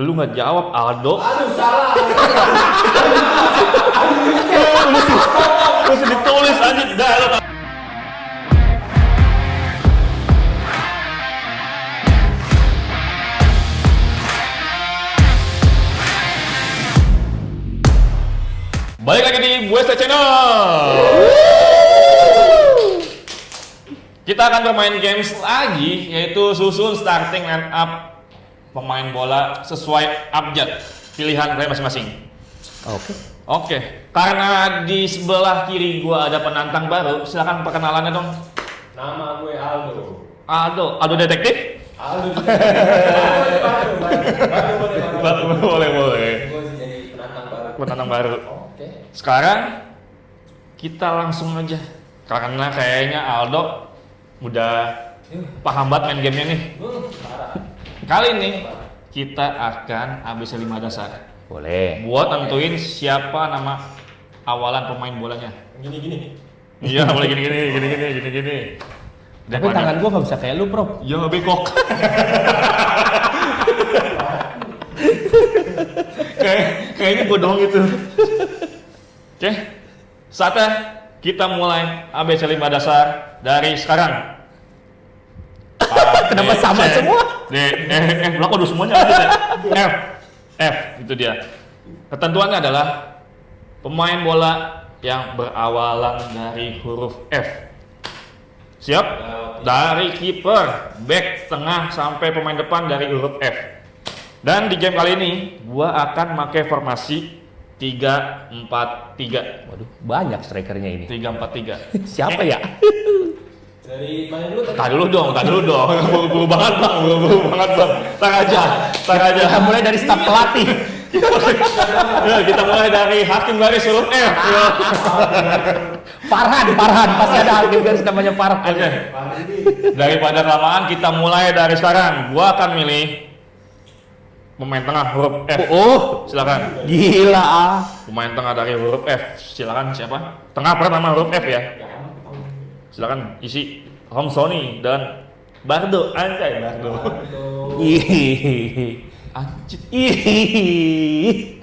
Lu nggak jawab, Aldo. Aduh, salah. Mesti ditulis aja dah lo. Balik lagi di Buesta Channel. Kita akan bermain games lagi, yaitu susun starting line up pemain bola sesuai abjad pilihan kalian masing-masing. Oke. Karena di sebelah kiri gua ada penantang baru, silakan perkenalannya dong. Nama gue Aldo. Aldo detektif? Aldo. Boleh. Gue sih jadi penantang baru. Oke. Sekarang kita langsung aja, karena kayaknya Aldo udah paham banget main gamenya nih. Parah. Kali ini kita akan ABC 5 dasar. Boleh. Buat nentuin siapa nama awalan pemain bolanya. Gini. Iya, boleh gini. Tapi tangan gua nggak bisa kayak lu, Bro. Ya bengkok. Kayaknya gua doang itu. Oke. Saatnya kita mulai ABC 5 dasar dari sekarang. Kenapa sama semua? Belakang udah semuanya aja. F itu dia. Ketentuannya adalah pemain bola yang berawalan dari huruf F. Siap? Dari kiper, back, tengah sampai pemain depan dari huruf F. Dan di game kali ini gua akan pakai formasi 3-4-3. Waduh, banyak strikernya ini. 3-4-3. Siapa ya? Dari mana dulu tadi? Tak dulu dong. Buru banget bang. Tar aja. Kita mulai dari staf pelatih. Ya, kita mulai dari hakim garis huruf F. Farhan. Pasti ada hakim garis namanya Farhan. Oke. Daripada kelamaan kita mulai dari sekarang. Gua akan milih pemain tengah huruf F. Oh, Silakan. gila ah. Pemain tengah dari huruf F. Silakan siapa? Tengah pertama huruf F ya. Silakan isi Hong Sony dan Bardo. Anjay Bardo. Ih. Anjir. Ih.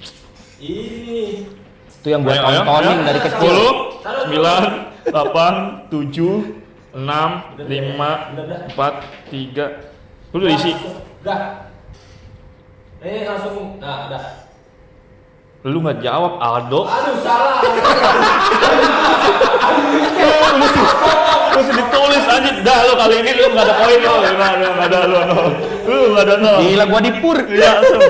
Ini. Itu yang gua tontonin dari kecil. 10, 9, 8, 7, 6, 5, 4, 3. Lu udah isi. Udah. Langsung. Nah, udah. Lu nggak jawab, Aldo. Aduh, salah. Mesti ditulis aja dah lo, kali ini lu nggak ada poin lo. Nggak ada lo. Lu nggak ada no. Gila gua dipur. Iya, langsung.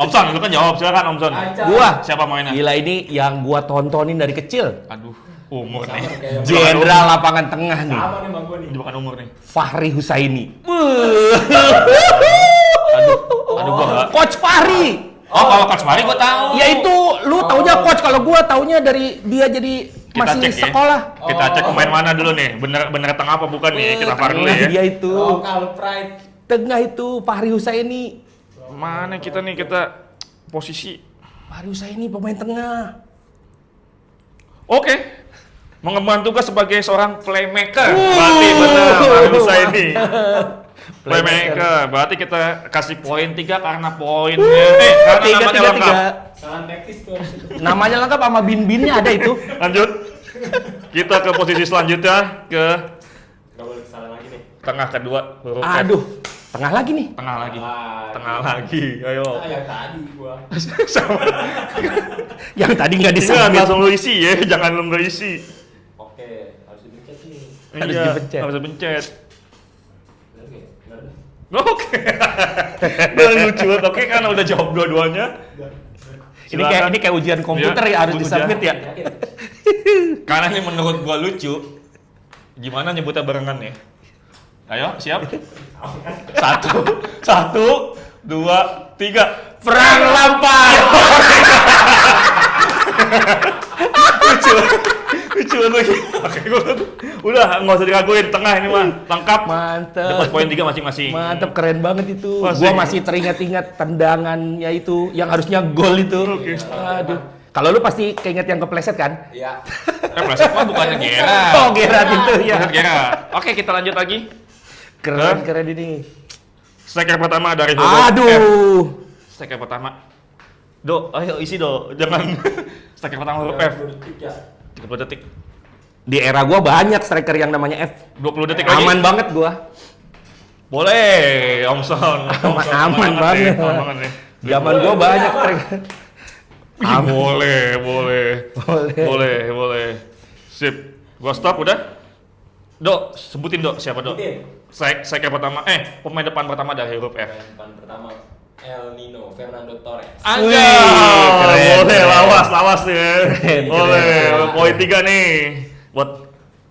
Omson, lu kan jawab, silakan Omson. Gua. Siapa mainnya? Gila ini yang gua tontonin dari kecil. Aduh, umur Sama nih. kayak Jenderal lapangan tengah nih. Sama nih bang gue nih. Ini bukan umur nih. Fahri Husaini. Aduh gua nggak. Coach Fahri. Oh, kalau Coach Mari gua tahu. Ya itu lu taunya coach, kalau gua taunya dari dia jadi masih cek ya. sekolah. Kita cek pemain mana dulu nih. Bener tengah apa bukan nih? Kita far dulu ya. Dia itu. Local pride. Tengah itu Fahri Husaini. Mana kita nih, kita posisi. Fahri Husaini pemain tengah. Oke. Mengemban tugas sebagai seorang playmaker. Berarti benar Fahri Husaini. Playmaker. Berarti kita kasih poin 3 karena poinnya. Karena namanya lengkap. Salah teknis tuh. Namanya lengkap sama bin-binnya ada itu. Lanjut. Kita ke posisi selanjutnya, ke Gak boleh salah lagi nih. tengah kedua huruf F. Aduh, tengah lagi nih. Tengah lagi. Ah, Tengah lagi. Ayo. yang tadi gua. Sama. Yang tadi nggak Ingat, disebut. langsung lu isi ya, jangan lu nggak isi. Oke, harus dipencet nih. Harus Iya, dipencet. harus dipencet. Bener nggak? Bener deh. Oke. Nah, lucu banget. Oke, kan udah jawab dua-duanya. Ini kayak ujian komputer ya, harus ujian. disubmit ya. Yakin? Karena ini menurut gua lucu. Gimana nyebutnya barengan ya? Ayo, siap? Satu, 2, 3. Frank Lampard. Lucu lagi. Oke, udah nggak usah diraguin, tengah ini mah lengkap. Mantep. Dapat poin 3 masing-masing. Mantep, keren banget itu. Masih. Gua masih teringat-ingat tendangannya itu yang harusnya gol itu. Oke. Aduh. Kalau lu pasti keinget yang kepleset kan? Iya. Pleset mah bukannya Gerard. Oh, Gerard itu ya. Bukan Gerard. Oke, kita lanjut lagi. Keren ini. Striker pertama dari huruf F. Aduh. striker pertama. Do, ayo isi do, jangan striker pertama huruf F. 30 detik ya. 30 detik. Di era gua banyak striker yang namanya F. 20 detik lagi. Aman banget gua. Boleh, Om Son. Aman banget. Aman banget nih. Zaman gua banyak striker. Ih, boleh. Boleh. Boleh. Sip. Gua stop udah. Dok, sebutin Dok siapa Dok? Striker pertama, pemain depan pertama dari huruf F. Pemain depan pertama El Nino Fernando Torres. Anjay, keren, boleh keren. lawas nih. Keren, Boleh, keren. poin 3 nih. Buat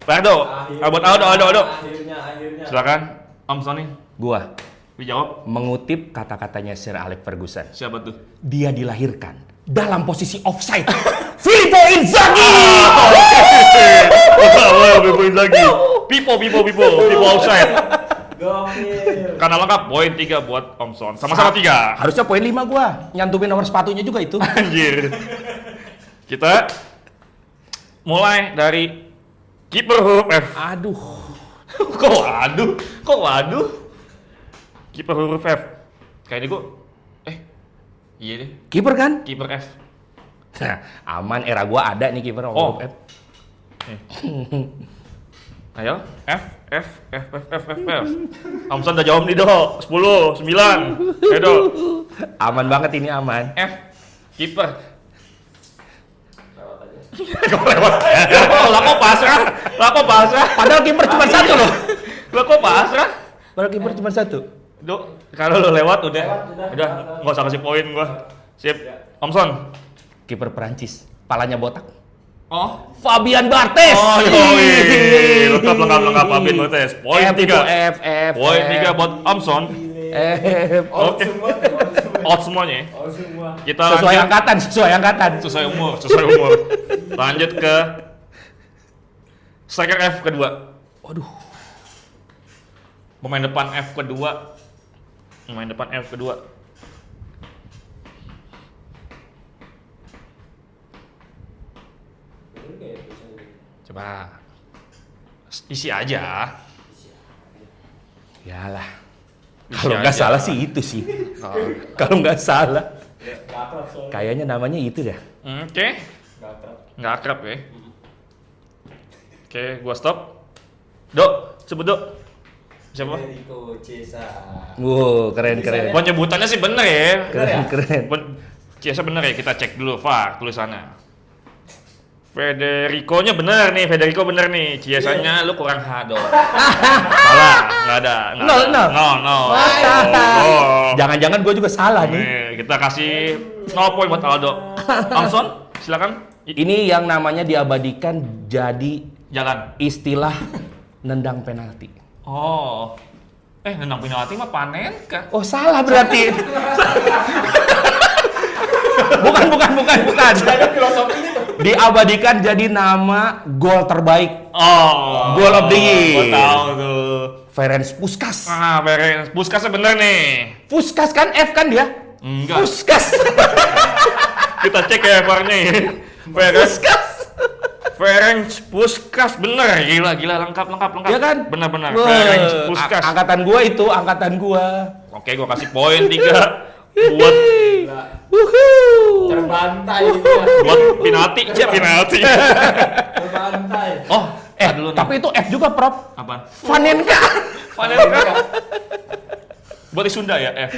Aldo, buat Aldo. Akhirnya. Silakan, Om Sony. Gua Dijawab. mengutip kata-katanya Sir Alex Ferguson. Siapa tuh? Dia dilahirkan dalam posisi offside. Filippo Inzaghi. Pipo lagi. Pipo outside. Gokil. Karena lengkap, poin 3 buat Om Son. Sama-sama 3. Harusnya poin 5 gua. Nyantumin nomor sepatunya juga itu. Anjir. Kita mulai dari kiper huruf F. Aduh. Kok waduh? Kiper huruf F. Kayak ini gua iya deh, Kiper kan? kiper F. Nah, aman era gua ada nih kiper Oh. huruf F. Ayo, F. Omson udah jawab nih, Dok. 10, 9. Ayo, Dok. Aman banget ini aman. F. Kiper. Lewat aja. Kok lewat? Lah kok pasrah? Padahal kiper cuma satu loh. Lah kok pasrah? Padahal kiper cuma satu. Dok, kalau lo lewat udah. Lewat, Udah, nggak usah kasih poin gua. Sip. Omson. Kiper Perancis, palanya botak. Oh. Fabian Barthez. Oh, yoi. Lengkap Fabian Barthez. Poin F itu 3. F. Poin 3 buat Omson. F. Oke. Out semuanya. Kita Sesuai lanjut. angkatan. Sesuai umur. Lanjut ke striker F kedua. Waduh. Pemain depan F kedua. Coba isi aja. Yalah. Isi Kalau nggak aja. salah sih itu sih. Kalau nggak salah. Gak akrab soalnya. Kayaknya namanya itu dah. Oke. Gak akrab. Nggak akrab ya. Oke, gua stop. Dok, sebut Dok. Siapa? Federico Chiesa. Wow, keren. Penyebutannya sih bener ya. Keren. Chiesa bener ya, kita cek dulu VAR tulisannya. Federico-nya bener nih, Chiesa-nya lu kurang H dong. Salah, nggak ada. Nol. No. Jangan-jangan gue juga salah nih. Nih, kita kasih 0 poin buat Aldo. Amson, silakan. Ini yang namanya diabadikan jadi Jalan. istilah nendang penalti. Oh. Nendang penalti mah panen kah? Oh, salah berarti. bukan. Ada filosofinya tuh. Diabadikan jadi nama gol terbaik. Oh. Goal of the year. Gua tahu tuh. Ferenc Puskas. Ferenc Puskasnya bener nih. Puskas kan F kan dia? Enggak. Puskas. Kita cek ya VAR-nya ya. Ferenc Puskas bener, gila lengkap. Iya kan? Bener. Wah, Ferenc Puskas. Angkatan gua. Oke, gua kasih poin 3 buat Terbantai gitu ya. buat penalti. Terbantai. Oh, dulu nih. Tapi itu F juga, Prof. Apaan? Vanenka. Buat di Sunda ya, F.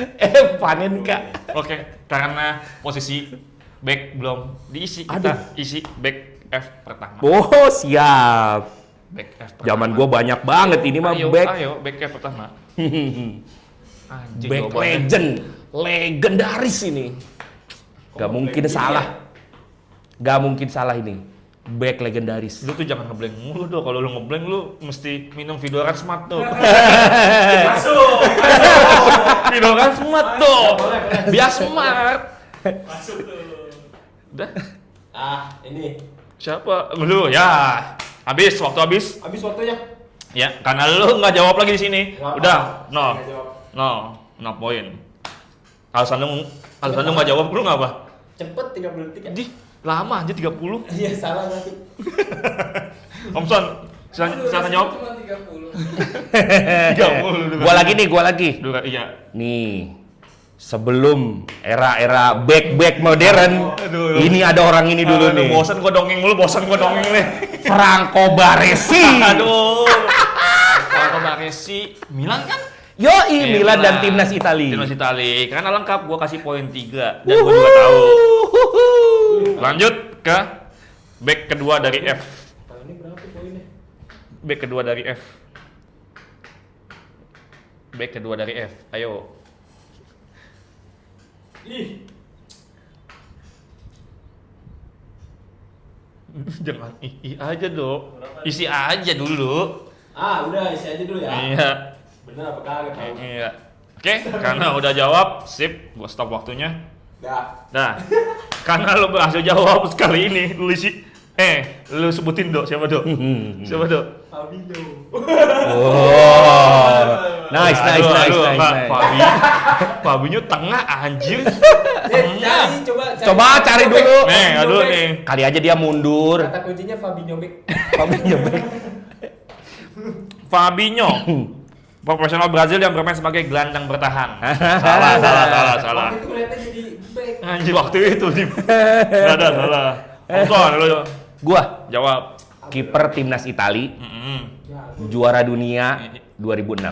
Vanenka. Oke, karena posisi back belum diisi, kita isi back F pertama. Oh, siap. Back F pertama. Zaman gua banyak banget ini mah back. Ayo, back F pertama. Anjing, Back jawabannya. legendaris ini. Gak mungkin salah ini. Back legendaris. Lu tuh jangan ngeblank mulu dong. Kalau lu ngeblank lu mesti minum Vidoran Smart tuh. Masuk. Vidoran Smart tuh. Boleh. Biar smart. Masuk tuh. Udah. Ini. Siapa? Lu ya. Habis habis. Habis waktunya. Ya, karena lu nggak jawab lagi di sini. Nggak Udah, apa-apa. Nggak jawab. no poin. Alasan lu nggak jawab lu nggak apa? Cepet 30 detik ya. Di lama aja 30. Iya, salah nanti. Omson, silakan jawab. Cuma 30. 30. Gua lagi. Iya. Nih. Sebelum era-era back modern, ini ada orang ini dulu nih. Bosan gua dongeng nih. Franco Baresi. Aduh. Franco Baresi, Milan kan? Yoi, Milan dan timnas Italia. Timnas Italia. Karena lengkap gua kasih poin 3 dan gua juga tahu. Lanjut ke back kedua dari F. Tahun ini berapa poinnya? Back kedua dari F. Back kedua dari F. Ayo. Ih, Jangan ii aja dong. Isi aja dulu. udah isi aja dulu ya. Iya. Bener apa kagak tahu? Iya. Oke, karena udah jawab, sip. Gua stop waktunya. Dah. Nah, karena lo berhasil jawab sekali ini, lu isi. Lu sebutin dok, siapa dok? Siapa dok? Fabinho. Oh, nice. Fabinho tengah anjir. Coba cari dulu. Nih, aduh nih. Kali aja dia mundur. Kata kuncinya Fabinho back. Fabinho, profesional Brazil yang bermain sebagai gelandang bertahan. Salah. Waktu itu kelihatan jadi back. Anjir waktu itu di. Nggak ada salah. Omson, lo Gua jawab. kiper timnas Italia, Ya, juara dunia 2006.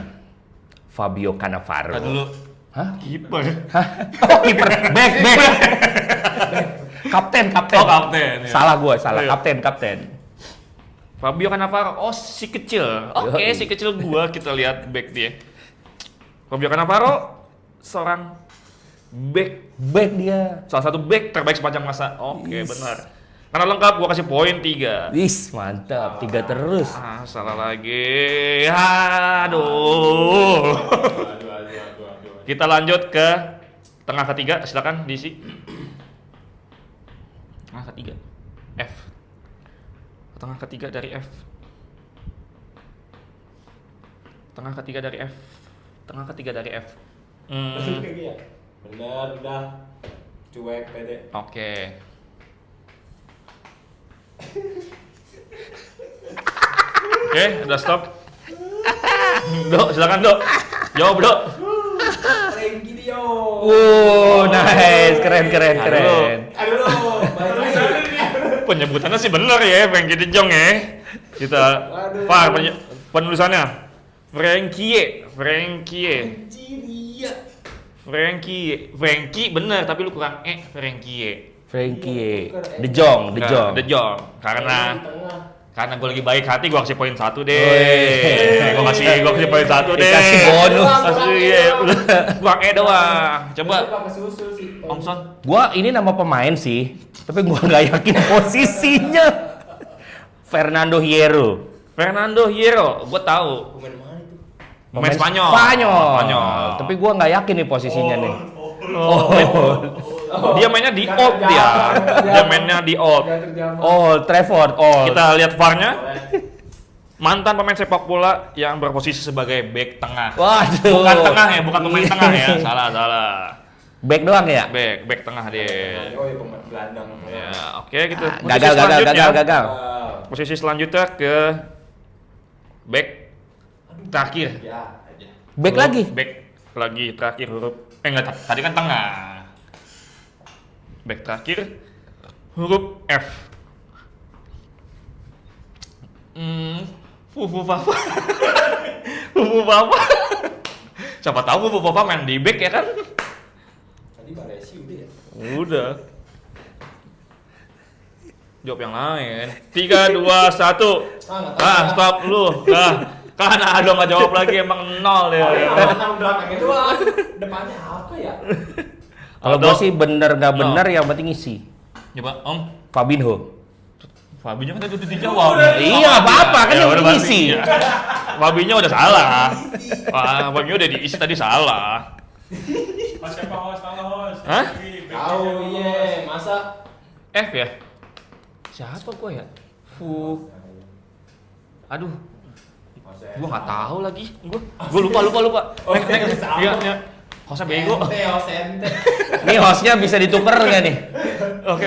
Fabio Cannavaro. Dulu. Hah? Kiper. Oh, kiper. Back. Kapten. Oh, kapten, ya. Salah. Iya. Kapten. Fabio Cannavaro, oh si kecil. Oke, Yoi. si kecil gua kita lihat back dia. Fabio Cannavaro seorang back, Back dia. salah satu back terbaik sepanjang masa. Oke, Yes. benar. Karena lengkap gua kasih poin 3. Wis, mantap. 3 terus. Salah lagi. Aduh. Kita lanjut ke tengah ketiga, silakan diisi. Tengah ketiga. F. Tengah ketiga dari F. Tengah ketiga dari F. Tengah ketiga dari F. Kayak gitu ya? Bener, udah. Cuek, pede. Oke. Oke, udah stop. Dok, silakan Dok. Jawab Dok. Frankie Dio. Nice. Keren. Aduh, Penyebutannya sih bener ya, Frankie De Jong ya. Kita Waduh. Far penulisannya. Frankie. Frankie bener tapi lu kurang Frankie. De Jong. De Jong. Karena gue lagi baik hati, gue kasih poin 1 deh. Wih. Gue kasih poin 1 deh. Dikasih bonus. Kurang doang. Coba pakai susu sih. Omson. Gua ini nama pemain sih, tapi gua nggak yakin posisinya. Fernando Hierro. Gue tahu. Pemain mana itu? Pemain Spanyol. Spanyol. Tapi gua nggak yakin nih posisinya nih. Dia mainnya di old dia. Dia mainnya di old. Trafford. Kita lihat VAR-nya. Mantan pemain sepak bola yang berposisi sebagai back tengah. Waduh. Bukan tengah ya, bukan pemain tengah ya. Salah. Back doang ya? Back tengah dia. Oh iya, pemain gelandang. Ya, oke gitu. Gagal. Posisi selanjutnya ke back terakhir. Ya, aja. Back lagi. Back lagi terakhir huruf. Enggak, tadi kan tengah. Back terakhir huruf F. Fufu Papa. Siapa tahu Fufu Papa main di back ya kan? Tadi Baresi udah ya. Udah. Jawab yang lain. 3, 2, 1. Stop lu. Karena ada nggak jawab lagi emang 0 ya. Belakangnya doang. Depannya apa ya? Kalau gua sih bener nggak bener, yang penting isi. Coba Om. Fabinho. Fabinho kan udah dijawab. Iya, apa-apa kan yang penting isi. Fabinho udah salah. Fabinho udah diisi tadi salah. Siapa host? Hah? Tahu iya, masa F ya? Siapa gua ya? Aduh. Gua nggak tahu lagi. Gua lupa. Next. Iya. Hostnya bego. Ente. Nih hostnya bisa ditukar nggak nih? Oke.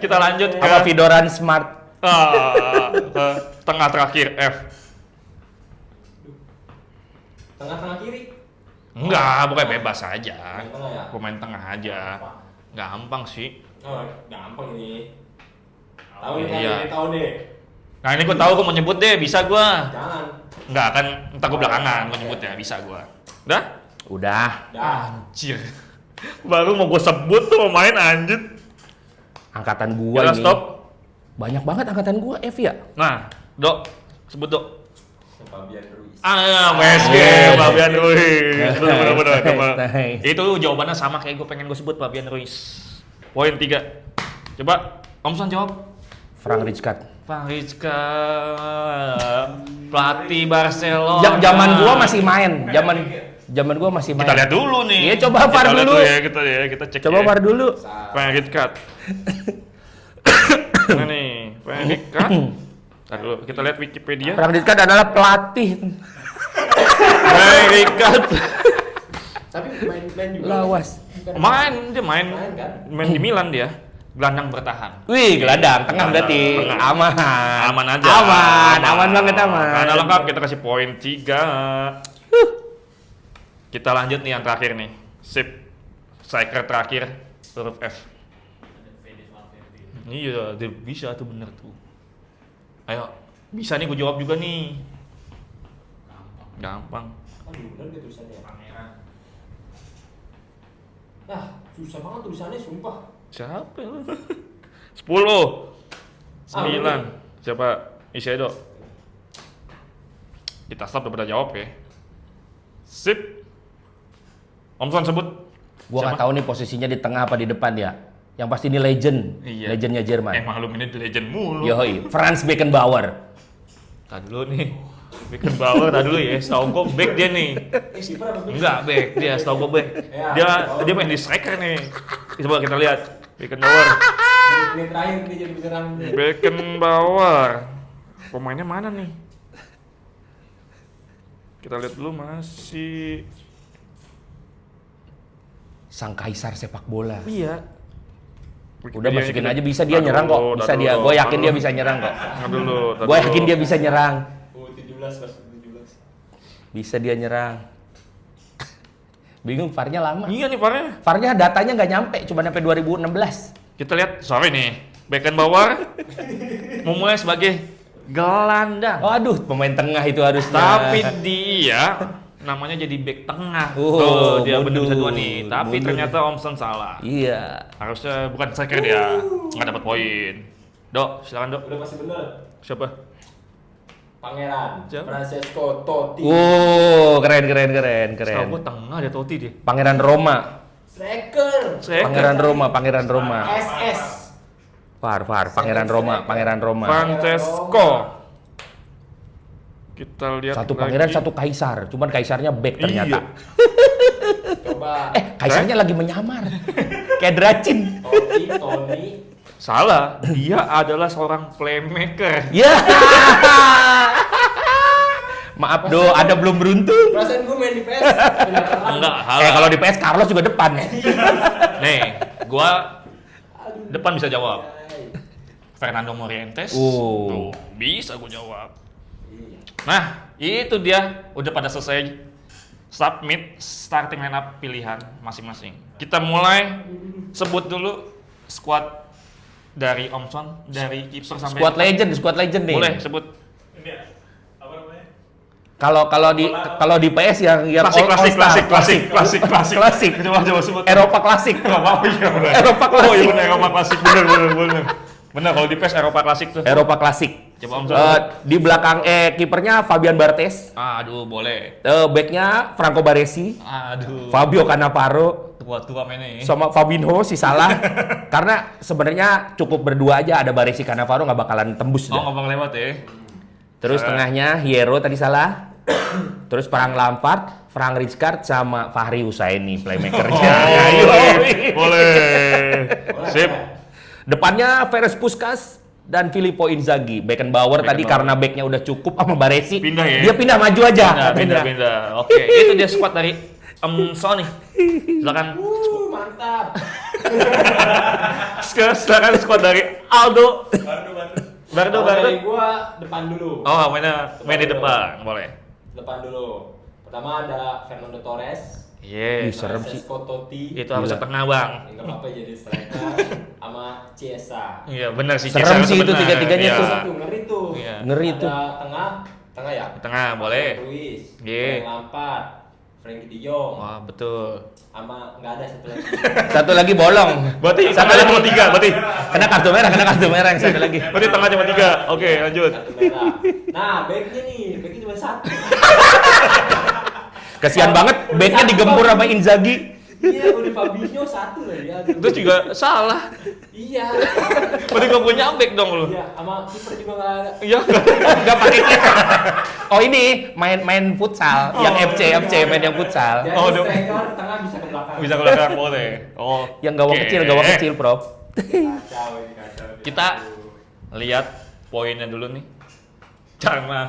Kita lanjut ke Apa Vidoran Smart? ke tengah terakhir F. Tengah-tengah kiri. Enggak, bukan bebas aja. Pemain tengah ya? Pemain tengah aja. Gampang. Gampang sih. Oh, gampang ini. Tahu nih, Iya. tahu deh. Nah ini gue tahu gue mau nyebut deh, bisa gue. Jangan. Enggak kan, entar gue belakangan gue nyebutnya, bisa gue. Udah? Udah. Dah. Anjir. Baru mau gue sebut tuh pemain anjir. Angkatan gua Kita ini. stop. Banyak banget angkatan gua F ya. Nah, Dok, sebut Dok. Fabian Ruiz. PSG, Ah, Fabian Ruiz. Bener. Nice. Itu jawabannya sama kayak gue pengen gue sebut Fabian Ruiz. Poin 3. Coba, Omson jawab. Frank Rijkaard. Frank Rijkaard, pelatih Barcelona. Zaman gua masih main. Zaman gua masih main. Kita lihat dulu nih. Iya, coba VAR Kita lihat dulu. kita cek. Coba ya. VAR dulu. Frank Rijkaard. Nah nih, Frank Rijkaard. Ntar dulu, kita lihat Wikipedia. Frank Rijkaard adalah pelatih. Frank Rijkaard. Tapi main juga. Lawas. Bukan- Dia main. Main kan? Main di Milan dia. Gelandang bertahan. Wih, gelandang tengah berarti. Tengah. Aman. Aman aja. Aman banget aman. Karena lengkap kita kasih poin 3. Kita lanjut nih yang terakhir nih. Sip. Striker terakhir huruf F. Iya, dia bisa tuh bener tuh. Ayo, bisa nih gue jawab juga nih. Gampang. Aduh, bener gak tulisannya? Nah, susah banget tulisannya, sumpah. Siapa lu? 10 9 Siapa? Isaido. Kita stop udah pada jawab ya. Sip. Omson sebut. Gua nggak tahu nih posisinya di tengah apa di depan ya. Yang pasti ini legend. Iya. Legendnya Jerman. Emang lu ini legend mulu. Yoi, Franz Beckenbauer. Tadi dulu nih. Beckenbauer tadi dulu ya. Setahu gua back dia nih. Skipper apa? Enggak back dia, setahu gua back. Ya, Dia main di striker nih. Coba kita lihat. Beckenbauer. Menit terakhir dia jadi penyerang. Beckenbauer. Pemainnya mana nih? Kita lihat dulu masih. Sang kaisar sepak bola. Iya. Udah masukin aja, bisa dia nyerang kok. Bisa dia. Gue yakin dia bisa nyerang kok. Gue yakin dia bisa nyerang. 17 pas 17. Bisa dia nyerang. Bingung, VAR-nya lama. Iya nih parahnya. VAR-nya datanya nggak nyampe, cuma sampai 2016. Kita lihat, sorry nih, Beckenbauer memulai sebagai gelandang. Oh, aduh, pemain tengah itu harusnya. Tapi dia namanya jadi back tengah. Oh, Tuh, dia mundur, bener bisa dua nih. Tapi mundur. ternyata Omson salah. Iya. Harusnya bukan striker dia, nggak dapat poin. Dok, silakan Dok. Udah pasti bener. Siapa? Pangeran Siapa? Francesco Totti. Keren. Setahu gua tengah ada Totti dia. Pangeran Roma. Striker. Pangeran Roma. SS. VAR, Pangeran Roma. Francesco. Kita lihat Satu lagi. pangeran, satu kaisar. Cuman kaisarnya back ternyata. Iya. Coba. Kaisarnya lagi menyamar. Kayak Dracin. Totti, Tony. Salah, dia adalah seorang playmaker. Ya. Maaf Do, ada belum beruntung. Perasaan gue main di PS. Enggak, salah. Kalau di PS Carlos juga depan. Nih, gua depan bisa jawab. Fernando Morientes. Oh. Tuh, bisa gua jawab. Nah, itu dia udah pada selesai submit starting lineup pilihan masing-masing. Kita mulai sebut dulu squad dari Omson, dari kiper sampai Squad legend nih. Boleh sebut. Ini ya, apa namanya? Kalau di PS yang Klasik. Klasik. Coba sebut. Eropa klasik. Oh iya benar. Eropa klasik. Oh iya benar Eropa klasik. Benar. Benar kalau di PES Eropa klasik tuh. Eropa klasik. Coba Omson. Di belakang kipernya Fabian Barthez. Aduh, boleh. Backnya Franco Baresi, Aduh. Fabio Cannavaro, Tua-tua mainnya ya. sama Fabinho si Salah. Karena sebenarnya cukup berdua aja, ada Baresi Cannavaro nggak bakalan tembus Oh, dah. ngomong lewat ya. Terus Salah. tengahnya Hierro tadi Salah. Terus Frank Lampard, Frank Rijkaard sama Fahri Husaini playmakernya. Boleh. Sip. Depannya Ferenc Puskás dan Filippo Inzaghi. Beckenbauer tadi karena backnya udah cukup sama Baresi. Pindah ya? Dia pindah maju aja. Pindah. Oke, itu dia squad dari Omson nih. Silakan. Mantap. Silakan squad dari Aldo. Bardo. Dari gua depan dulu. Oh, main di depan. Boleh. Depan dulu. Pertama ada Fernando Torres. Iya. Ih, serem sih. Francesco Totti. Itu harus Gila. setengah bang. Yang nggak apa-apa jadi striker sama Chiesa. Iya benar sih. Serem Cesar sih itu benar. tiga-tiganya Iya. tuh. Satu ngeri tuh. Iya. Ngeri Ada tuh. tengah ya. Tengah boleh. Ruiz. Iya. Frank Lampard. Frankie De Jong. Wah betul. Sama nggak ada satu lagi. Satu lagi bolong. Berarti Satu tengahnya lagi. cuma 3 berarti. Kena kartu merah yang satu lagi. Berarti tengah cuma 3. Oke lanjut. Kartu merah. Nah, backnya cuma satu. Kasihan banget, backnya digempur sama Inzaghi. Iya, udah Fabinho satu lagi. Aduh. Itu juga salah. Iya. Berarti gak punya back dong lu. Iya, sama kiper juga nggak ada. Iya. Nggak pakai kiper. Oh ini main futsal, yang FC main yang futsal. Jadi Oh, udah. striker tengah bisa ke belakang. Bisa ke belakang boleh. Oh. Yang gawang kecil, Prof. Kacau ini kacau. Kita lihat poinnya dulu nih. Karena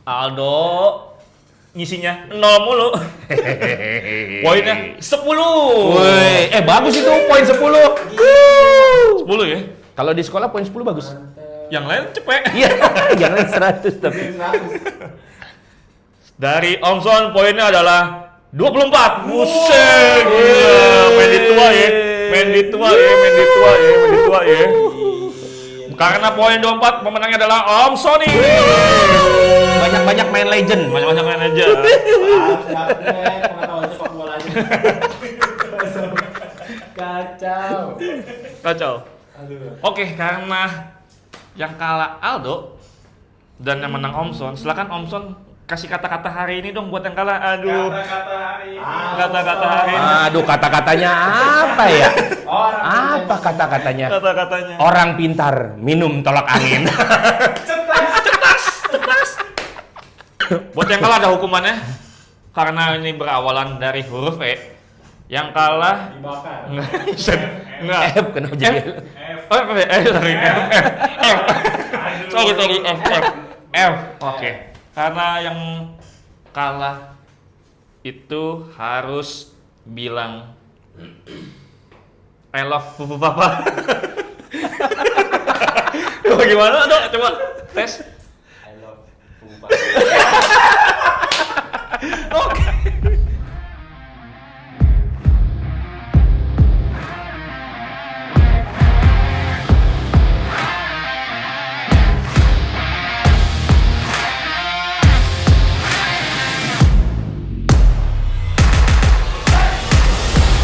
Aldo ngisinya 0 mulu. Poinnya 10. Woi, bagus itu poin 10. 10 ya. Kalau di sekolah poin 10 bagus. Yang lain cepet. Iya, jangan 100 tapi. Dari Omson poinnya adalah 24. Buset. Gila. Main di tua ya. Main di tua ya. Karena poin 24 pemenangnya adalah Omson nih. Banyak-banyak main legend. Banyak-banyak main aja. Pengetahuan sepak bola aja. Kacau. Kacau. Aduh. Oke, karena yang kalah Aldo dan yang menang Omson, silakan Omson kasih kata-kata hari ini dong buat yang kalah. Aduh. Kata-kata hari ini. Kata-kata hari ini. Aduh, kata-katanya apa ya? Orang Apa kata-katanya? Kata-katanya. Orang pintar minum tolak angin. Buat yang kalah ada hukumannya. Karena ini berawalan dari huruf E. Yang kalah dibakar. enggak. F kenapa jadi? Oh, sorry. F. Sorry, F. Oke. Karena yang kalah itu harus bilang I love Pupu Papa. Gimana dong? Coba tes. I love Pumpa. Oke.